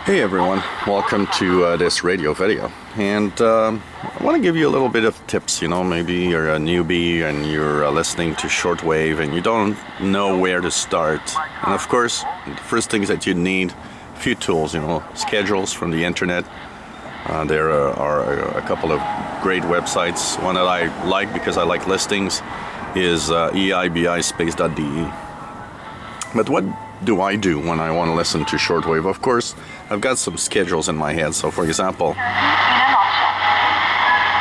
Hey everyone, welcome to this radio video, and I want to give you a little bit of tips. Maybe you're a newbie and you're listening to Shortwave and you don't know where to start. And of course, the first things that you need, a few tools, schedules from the internet. There are a couple of great websites. One that I like because I like listings is eibispace.de. But what do I do when I want to listen to shortwave? Of course, I've got some schedules in my head. So for example,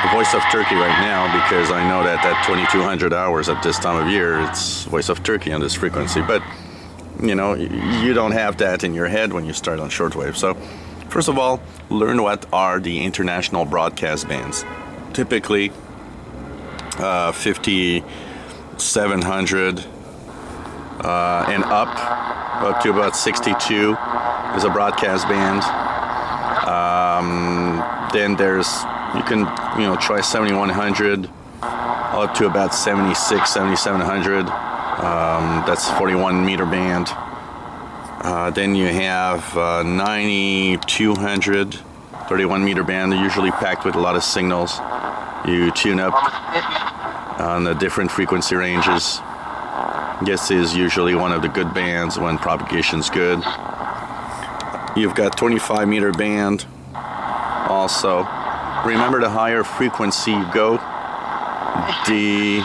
the Voice of Turkey right now, because I know that at 2200 hours at this time of year, it's Voice of Turkey on this frequency. But, you don't have that in your head when you start on shortwave. So first of all, learn what are the international broadcast bands. Typically, 5700 and up to about 62 is a broadcast band. Then you can try 7100 up to about 76, 7700. That's 41 meter band. Then you have 9200, 31 meter band, usually packed with a lot of signals. You tune up on the different frequency ranges. This is usually one of the good bands when propagation's good. You've got 25 meter band also. Remember, the higher frequency you go, the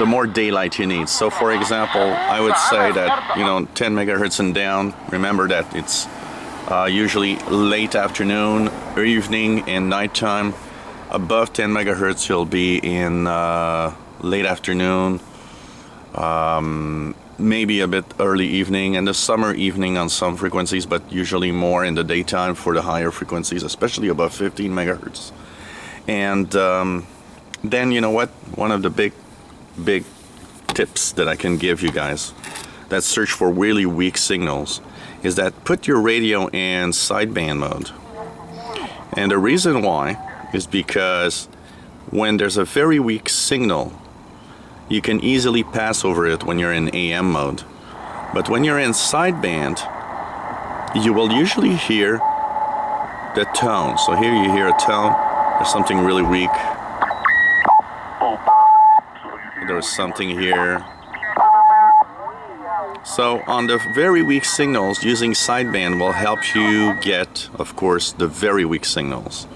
more daylight you need. So for example, I would say that 10 megahertz and down, remember that it's usually late afternoon or evening and nighttime. Above 10 megahertz you'll be in late afternoon, maybe a bit early evening, and the summer evening on some frequencies, but usually more in the daytime for the higher frequencies, especially above 15 megahertz. And then one of the big tips that I can give you guys that search for really weak signals is that put your radio in sideband mode. And the reason why is because when there's a very weak signal, you can easily pass over it when you're in AM mode. But when you're in sideband, you will usually hear the tone. So here you hear a tone, there's something really weak. There's something here. So on the very weak signals, using sideband will help you get, of course, the very weak signals.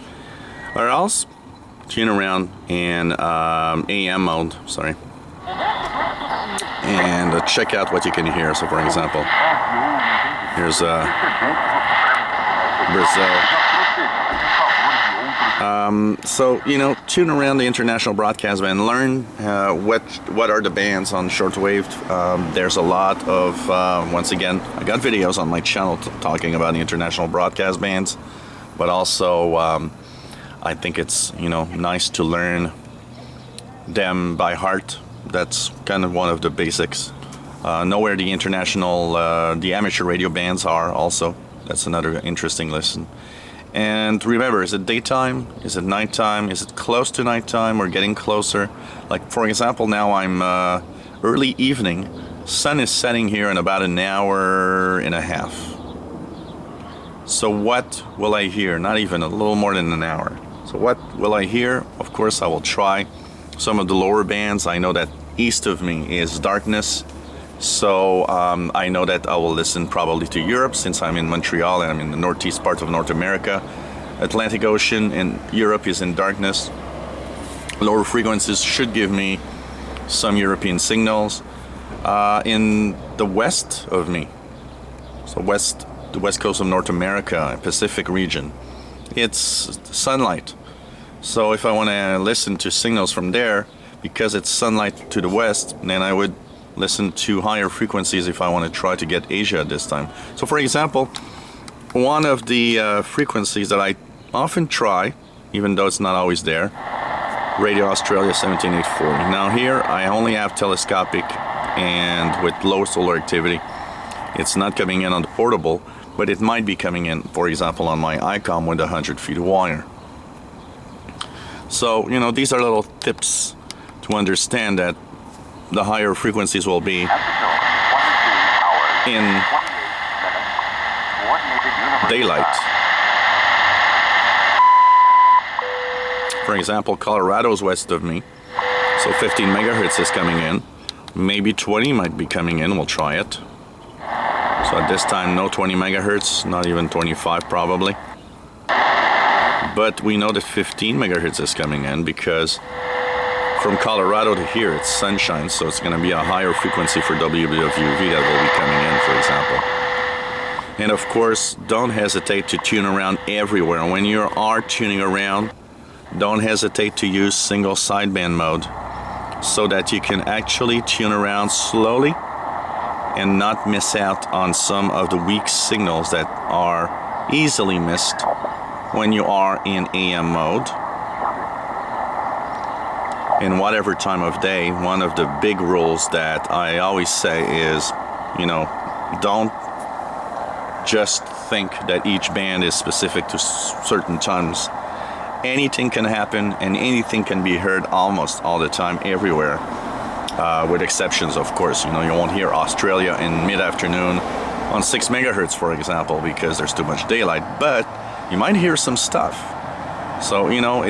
Or else, tune around in AM mode, and check out what you can hear. So for example, here's Brazil. So tune around the international broadcast band, learn what are the bands on shortwave. There's a lot of once again, I got videos on my channel talking about the international broadcast bands, but also I think it's nice to learn them by heart. That's kind of one of the basics. Know where the international, the amateur radio bands are also. That's another interesting listen. And remember, is it daytime? Is it nighttime? Is it close to nighttime or getting closer? Like for example, now I'm early evening. Sun is setting here in about an hour and a half. So what will I hear? Not even a little more than an hour. So what will I hear? Of course, I will try some of the lower bands. I know that east of me is darkness. So I know that I will listen probably to Europe, since I'm in Montreal and I'm in the northeast part of North America. Atlantic Ocean and Europe is in darkness. Lower frequencies should give me some European signals. In the west of me, so the west coast of North America, Pacific region, it's sunlight. So if I want to listen to signals from there, because it's sunlight to the west, then I would listen to higher frequencies if I want to try to get Asia at this time. So for example, one of the frequencies that I often try, even though it's not always there, Radio Australia 17840. Now here I only have telescopic and with low solar activity. It's not coming in on the portable, but it might be coming in, for example, on my ICOM with 100 feet of wire. So, these are little tips to understand that the higher frequencies will be in daylight. For example, Colorado's west of me, so 15 megahertz is coming in. Maybe 20 might be coming in. We'll try it. So at this time, no 20 megahertz, not even 25 probably. But we know that 15 megahertz is coming in because from Colorado to here, it's sunshine, so it's going to be a higher frequency for WWUV that will be coming in, for example. And of course, don't hesitate to tune around everywhere. When you are tuning around, don't hesitate to use single sideband mode so that you can actually tune around slowly and not miss out on some of the weak signals that are easily missed when you are in AM mode. In whatever time of day, one of the big rules that I always say is, you know, don't just think that each band is specific to certain times. Anything can happen and anything can be heard almost all the time, everywhere, with exceptions, of course. You know, you won't hear Australia in mid-afternoon on 6 megahertz, for example, because there's too much daylight, but you might hear some stuff. So, you know,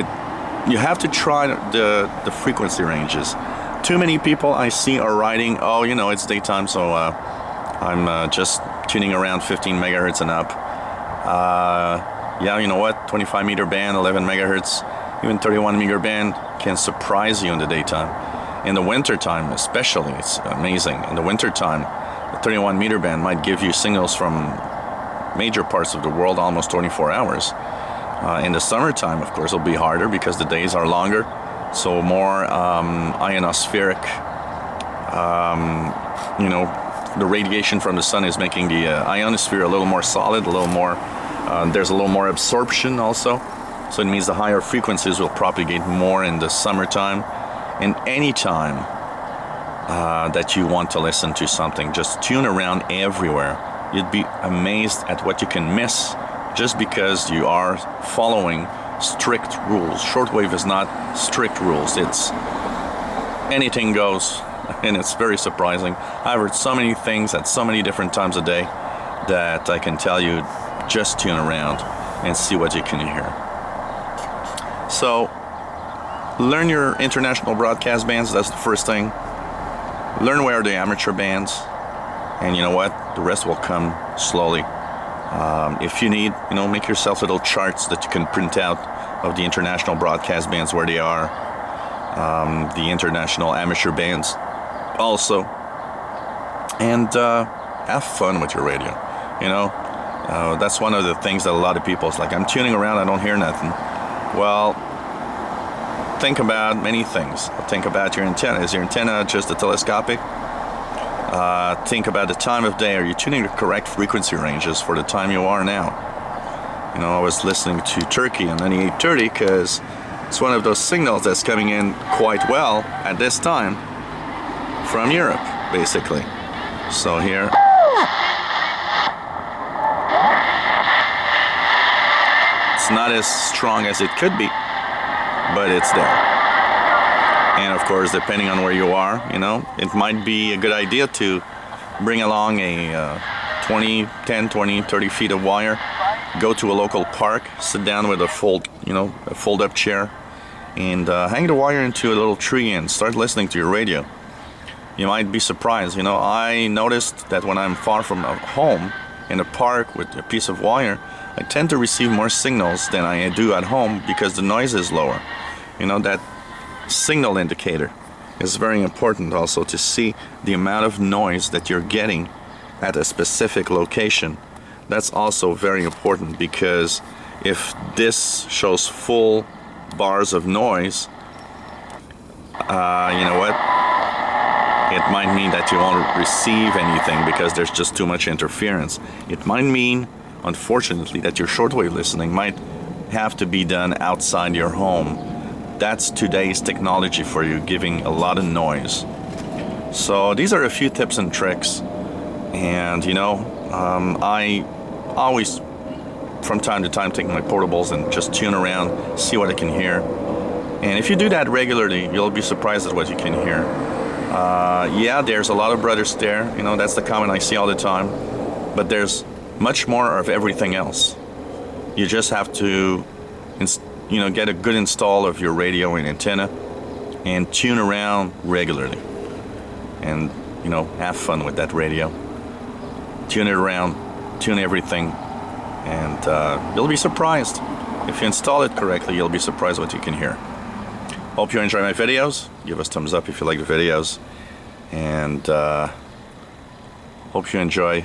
you have to try the frequency ranges. Too many people I see are writing, oh, you know, it's daytime, so I'm just tuning around 15 megahertz and up. Yeah, you know what? 25 meter band, 11 megahertz, even 31 meter band can surprise you in the daytime. In the winter time, especially, it's amazing. In the winter time, the 31 meter band might give you signals from major parts of the world almost 24 hours. In the summertime, of course, it'll be harder because the days are longer, so more ionospheric, you know, the radiation from the sun is making the ionosphere a little more solid, a little more, there's a little more absorption also, so it means the higher frequencies will propagate more in the summertime. And any time that you want to listen to something, just tune around everywhere. You'd be amazed at what you can miss just because you are following strict rules. Shortwave is not strict rules. It's anything goes, and it's very surprising. I've heard so many things at so many different times a day that I can tell you, just tune around and see what you can hear. So, learn your international broadcast bands. That's the first thing. Learn where are the amateur bands, and you know what? The rest will come slowly. If you need, you know, make yourself little charts that you can print out of the international broadcast bands where they are, the international amateur bands also, and have fun with your radio. You know, that's one of the things that a lot of people is like, I'm tuning around, I don't hear nothing. Well, think about many things. Think about your antenna. Is your antenna just a telescopic? Think about the time of day. Are you tuning the correct frequency ranges for the time you are now? You know, I was listening to Turkey on 9830 because it's one of those signals that's coming in quite well at this time from Europe, basically. So here. It's not as strong as it could be, but it's there. And of course, depending on where you are, you know, it might be a good idea to bring along a 10, 20, 30 feet of wire, go to a local park, sit down with a fold-up chair, and hang the wire into a little tree and start listening to your radio. You might be surprised. You know, I noticed that when I'm far from home in a park with a piece of wire, I tend to receive more signals than I do at home because the noise is lower. You know, that signal indicator is very important also to see the amount of noise that you're getting at a specific location. That's also very important because if this shows full bars of noise, you know what? It might mean that you won't receive anything because there's just too much interference. It might mean, unfortunately, that your shortwave listening might have to be done outside your home. That's today's technology for you, giving a lot of noise. So these are a few tips and tricks. And, you know, I always, from time to time, take my portables and just tune around, see what I can hear. And if you do that regularly, you'll be surprised at what you can hear. Yeah, there's a lot of brothers there. You know, that's the comment I see all the time. But there's much more of everything else. You just have to, get a good install of your radio and antenna and tune around regularly. And, have fun with that radio. Tune it around, tune everything, and you'll be surprised. If you install it correctly, you'll be surprised what you can hear. Hope you enjoy my videos. Give us thumbs up if you like the videos. And hope you enjoy.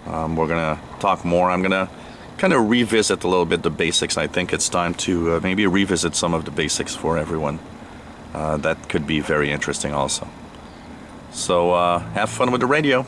We're gonna talk more. I'm gonna kind of revisit a little bit the basics. I think it's time to maybe revisit some of the basics for everyone. That could be very interesting also. So have fun with the radio.